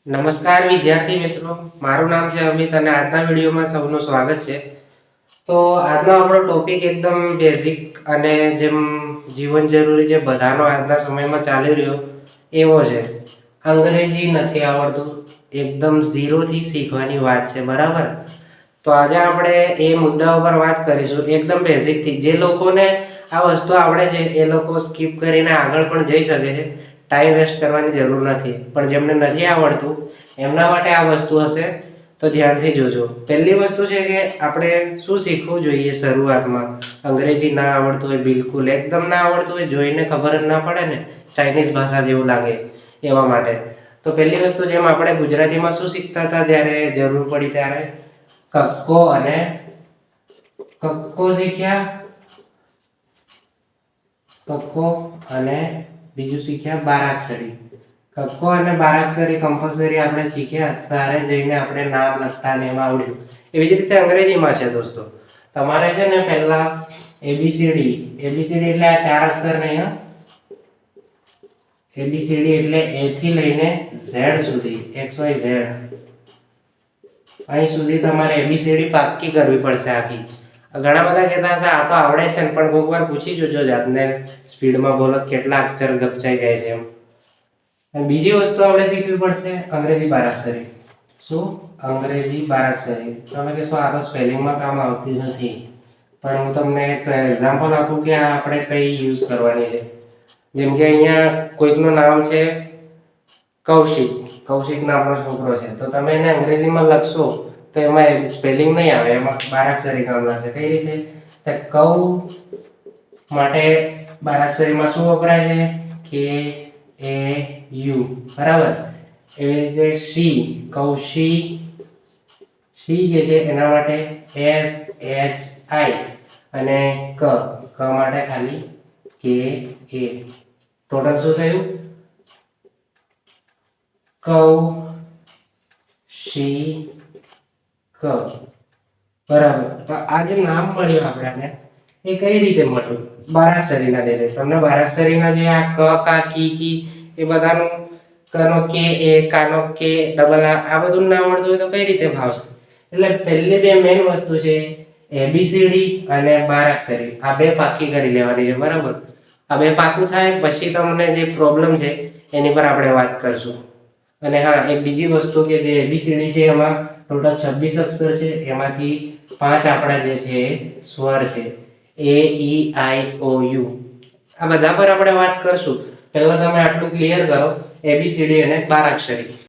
નમસ્કાર વિદ્યાર્થી મિત્રો, મારું નામ છે અમિત અને આજના વિડીયોમાં સૌનું સ્વાગત છે. તો આજનો આપણો ટોપિક એકદમ બેઝિક અને જેમ જીવન જરૂરી જે બધાનો આજના સમયમાં ચાલી રહ્યો એવો છે. અંગ્રેજી નથી આવડતું, એકદમ ઝીરોથી શીખવાની વાત છે, બરાબર? તો આજે આપણે એ મુદ્દા ઉપર વાત કરીશું એકદમ બેઝિકથી. જે લોકોને આ વસ્તુ આવડે છે એ લોકો સ્કીપ કરીને આગળ પણ જઈ શકે છે, ટાઈમ વેસ્ટ કરવાની જરૂર નથી. પણ જેમને નથી આવડતું એમના માટે આ વસ્તુ હશે, તો ધ્યાનથી જોજો. પહેલી વસ્તુ છે કે આપણે શું શીખવું જોઈએ શરૂઆતમાં. અંગ્રેજી ના આવડતું હોય, બિલકુલ એકદમ ના આવડતું હોય, જોઈને ખબર જ ના પડે ને, ચાઇનીઝ ભાષા જેવું લાગે એવા માટે. તો પહેલી વસ્તુ, જેમ આપણે ગુજરાતીમાં શું શીખતા હતા જ્યારે જરૂર પડી ત્યારે, કક્કો અને કક્કો શીખ્યા, કક્કો અને બીજું શીખ્યા બારાક્ષરી. કક્કો અને બારાક્ષરી કમ્પલસરી આપણે શીખ્યા, ત્યારે જઈને આપણે નામ લખતા ને એમાં આવડ્યું. એવી જ રીતે અંગ્રેજીમાં છે દોસ્તો. તમારે છે ને પહેલા એબીસીડી એટલે આ ચાર અક્ષર નહીં, હા. એબીસીડી એટલે એ થી લઈને ઝેડ સુધી, એક્સ વાય ઝેડ, અહીં સુધી તમારે એબીસીડી પાક્કી કરવી પડશે આખી. ઘણા બધા કહેતા હશે આ તો આવડે છે ને, પણ કોઈક વાર પૂછી જોજો જાતને, સ્પીડમાં બોલો કેટલા અક્ષર ગપચાઈ જાય છે એમ. અને બીજી વસ્તુ આપણે શીખવી પડશે અંગ્રેજી બારાક્ષરી. શું? અંગ્રેજી બારાક્ષરી. તમે કહેશો આ તો સ્પેલિંગમાં કામ આવતી નથી, પણ હું તમને એક એક્ઝામ્પલ આપું કે આ આપણે કઈ યુઝ કરવાની છે. જેમ કે અહીંયા કોઈકનું નામ છે કૌશિક, કૌશિક નામનો છોકરો છે, તો તમે એને અંગ્રેજીમાં લખશો તો એમાં સ્પેલિંગ નહીં આવે, એમાં બારાક્ષરી કામ લાગશે. કઈ રીતે? કૌ માટે બારાક્ષરીમાં શું વપરાય છે? કે એ યુ, બરાબર? એવી રીતે સી, કૌશી, સી જે છે એના માટે એસ એચ આઈ, અને ક માટે ખાલી કે એ. ટોટલ શું થયું? કૌશિક, બરાબર. તો આ જે નામ મળ્યું આપણને એ કઈ રીતે મળ્યું? બારાક્ષરીના લીધે. તમને બારાક્ષરીના જે આ ક કા કી એ બધાનું કનો કે એ, કાનો કે, ડબલ આ બધું ના આવડતું હોય તો કઈ રીતે ભાવશે? એટલે પહેલી બે મેઇન વસ્તુ છે એબીસીડી અને બારાક્ષરી, આ બે પાકી કરી લેવાની છે, બરાબર? આ બે પાકું થાય પછી તમને જે પ્રોબ્લેમ છે એની પર આપણે વાત કરશું. અને હા, એક બીજી વસ્તુ કે જે એબીસીડી છે એમાં ટોટલ 26 અક્ષર છે, એમાંથી 5 આપણા જે છે સ્વર છે, એ ઈ આઈ ઓ યુ. આ બધા પર આપણે વાત કરશું. પહેલા તમે આટલું ક્લિયર કરો, એબીસીડી અને બારાક્ષરી.